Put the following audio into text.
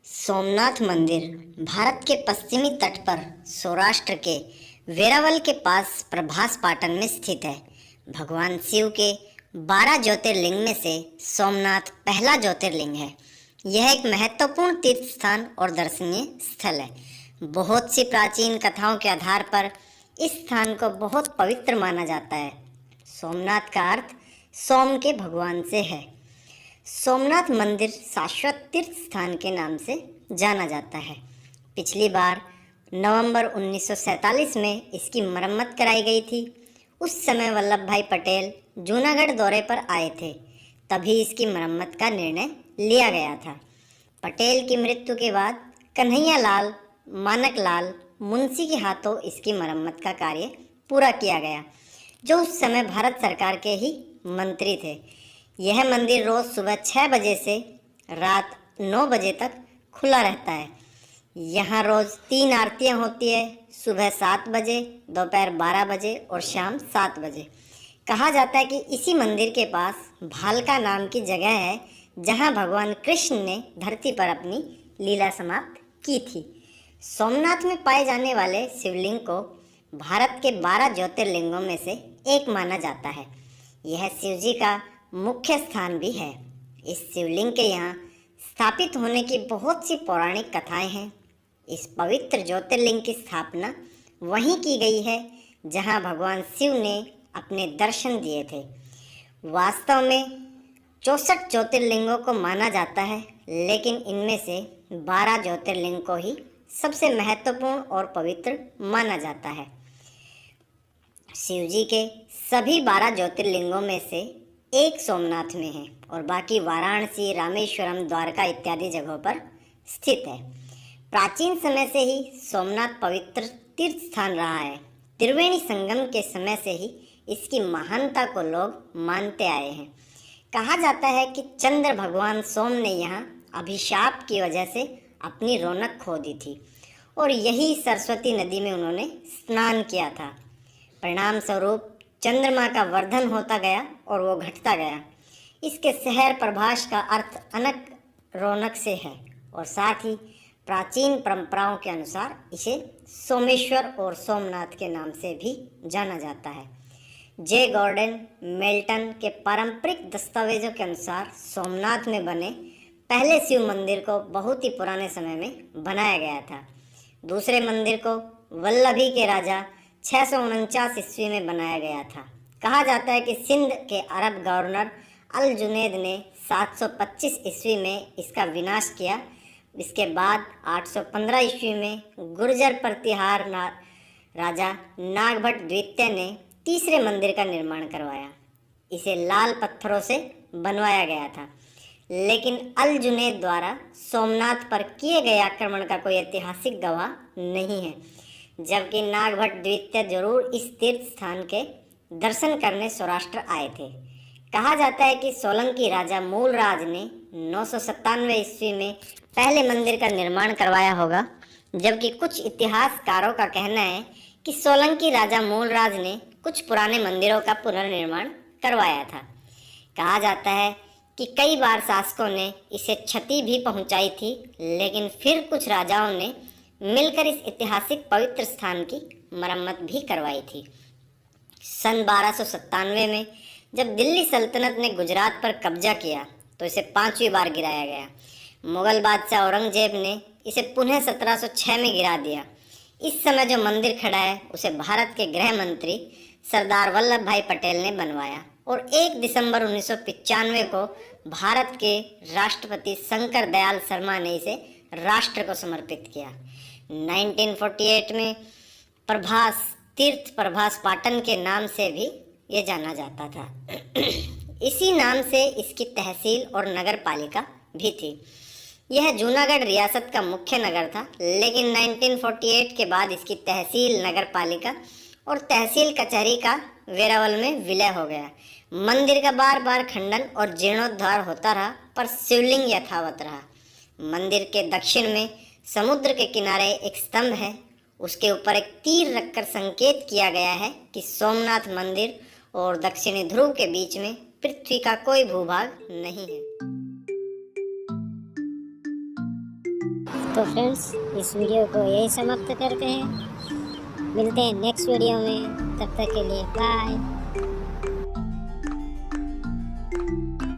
सोमनाथ मंदिर भारत के पश्चिमी तट पर सौराष्ट्र के वेरावल के पास प्रभास पाटन में स्थित है। भगवान शिव के 12 ज्योतिर्लिंग में से सोमनाथ पहला ज्योतिर्लिंग है। यह एक महत्वपूर्ण तीर्थ स्थान और दर्शनीय स्थल है। बहुत सी प्राचीन कथाओं के आधार पर इस स्थान को बहुत पवित्र माना जाता है। सोमनाथ का अर्थ सोम के भगवान से है। सोमनाथ मंदिर शाश्वत तीर्थ स्थान के नाम से जाना जाता है। पिछली बार नवंबर 1947 में इसकी मरम्मत कराई गई थी। उस समय वल्लभ भाई पटेल जूनागढ़ दौरे पर आए थे, तभी इसकी मरम्मत का निर्णय लिया गया था। पटेल की मृत्यु के बाद कन्हैया लाल मानक लाल मुंशी के हाथों इसकी मरम्मत का कार्य पूरा किया गया, जो उस समय भारत सरकार के ही मंत्री थे। यह मंदिर रोज़ सुबह 6 बजे से रात 9 बजे तक खुला रहता है। यहाँ रोज़ 3 आरतियाँ होती है, सुबह 7 बजे, दोपहर 12 बजे और शाम 7 बजे। कहा जाता है कि इसी मंदिर के पास भालका नाम की जगह है, जहाँ भगवान कृष्ण ने धरती पर अपनी लीला समाप्त की थी। सोमनाथ में पाए जाने वाले शिवलिंग को भारत के 12 ज्योतिर्लिंगों में से एक माना जाता है। यह शिवजी का मुख्य स्थान भी है। इस शिवलिंग के यहाँ स्थापित होने की बहुत सी पौराणिक कथाएं हैं। इस पवित्र ज्योतिर्लिंग की स्थापना वहीं की गई है जहाँ भगवान शिव ने अपने दर्शन दिए थे। वास्तव में 64 ज्योतिर्लिंगों को माना जाता है, लेकिन इनमें से 12 ज्योतिर्लिंग को ही सबसे महत्वपूर्ण और पवित्र माना जाता है। शिवजी के सभी 12 ज्योतिर्लिंगों में से एक सोमनाथ में है और बाकी वाराणसी, रामेश्वरम, द्वारका इत्यादि जगहों पर स्थित है। प्राचीन समय से ही सोमनाथ पवित्र तीर्थ स्थान रहा है। त्रिवेणी संगम के समय से ही इसकी महानता को लोग मानते आए हैं। कहा जाता है कि चंद्र भगवान सोम ने यहाँ अभिशाप की वजह से अपनी रौनक खो दी थी और यही सरस्वती नदी में उन्होंने स्नान किया था। परिणाम स्वरूप चंद्रमा का वर्धन होता गया और वो घटता गया। इसके शहर प्रभास का अर्थ अनक रौनक से है और साथ ही प्राचीन परंपराओं के अनुसार इसे सोमेश्वर और सोमनाथ के नाम से भी जाना जाता है। जे गॉर्डन मेल्टन के पारंपरिक दस्तावेजों के अनुसार सोमनाथ में बने पहले शिव मंदिर को बहुत ही पुराने समय में बनाया गया था। दूसरे मंदिर को वल्लभी के राजा 649 ईस्वी में बनाया गया था। कहा जाता है कि सिंध के अरब गवर्नर अल जुनैद ने 725 ईस्वी में इसका विनाश किया। इसके बाद 815 ईस्वी में गुर्जर प्रतिहार राजा नागभट्ट द्वितीय ने तीसरे मंदिर का निर्माण करवाया। इसे लाल पत्थरों से बनवाया गया था, लेकिन अल जुनैद द्वारा सोमनाथ पर किए गए आक्रमण का कोई ऐतिहासिक गवाह नहीं है, जबकि नागभट्ट द्वितीय जरूर इस तीर्थ स्थान के दर्शन करने सौराष्ट्र आए थे। कहा जाता है कि सोलंकी राजा मूलराज ने 997 ईस्वी में पहले मंदिर का निर्माण करवाया होगा, जबकि कुछ इतिहासकारों का कहना है कि सोलंकी राजा मूलराज ने कुछ पुराने मंदिरों का पुनर्निर्माण करवाया था। कहा जाता है कि कई बार शासकों ने इसे क्षति भी पहुंचाई थी, लेकिन फिर कुछ राजाओं ने मिलकर इस ऐतिहासिक पवित्र स्थान की मरम्मत भी करवाई थी। सन 1297 में जब दिल्ली सल्तनत ने गुजरात पर कब्जा किया तो इसे 5वीं बार गिराया गया। मुगल बादशाह औरंगजेब ने इसे पुनः 1706 में गिरा दिया। इस समय जो मंदिर खड़ा है उसे भारत के गृह मंत्री सरदार वल्लभ भाई पटेल ने बनवाया और 1 दिसंबर 1995 को भारत के राष्ट्रपति शंकर दयाल शर्मा ने इसे राष्ट्र को समर्पित किया। 1948 में प्रभास तीर्थ प्रभास पाटन के नाम से भी ये जाना जाता था। इसी नाम से इसकी तहसील और नगर पालिका भी थी। यह जूनागढ़ रियासत का मुख्य नगर था, लेकिन 1948 के बाद इसकी तहसील, नगर पालिका और तहसील कचहरी का वेरावल में विलय हो गया। मंदिर का बार बार खंडन और जीर्णोद्धार होता रहा, पर शिवलिंग यथावत रहा। मंदिर के दक्षिण में समुद्र के किनारे एक स्तंभ है। उसके ऊपर एक तीर रखकर संकेत किया गया है कि सोमनाथ मंदिर और दक्षिणी ध्रुव के बीच में पृथ्वी का कोई भूभाग नहीं है। तो फ्रेंड्स, इस वीडियो को यही समाप्त करते हैं। मिलते हैं नेक्स्ट वीडियो में, तब तक के लिए बाय।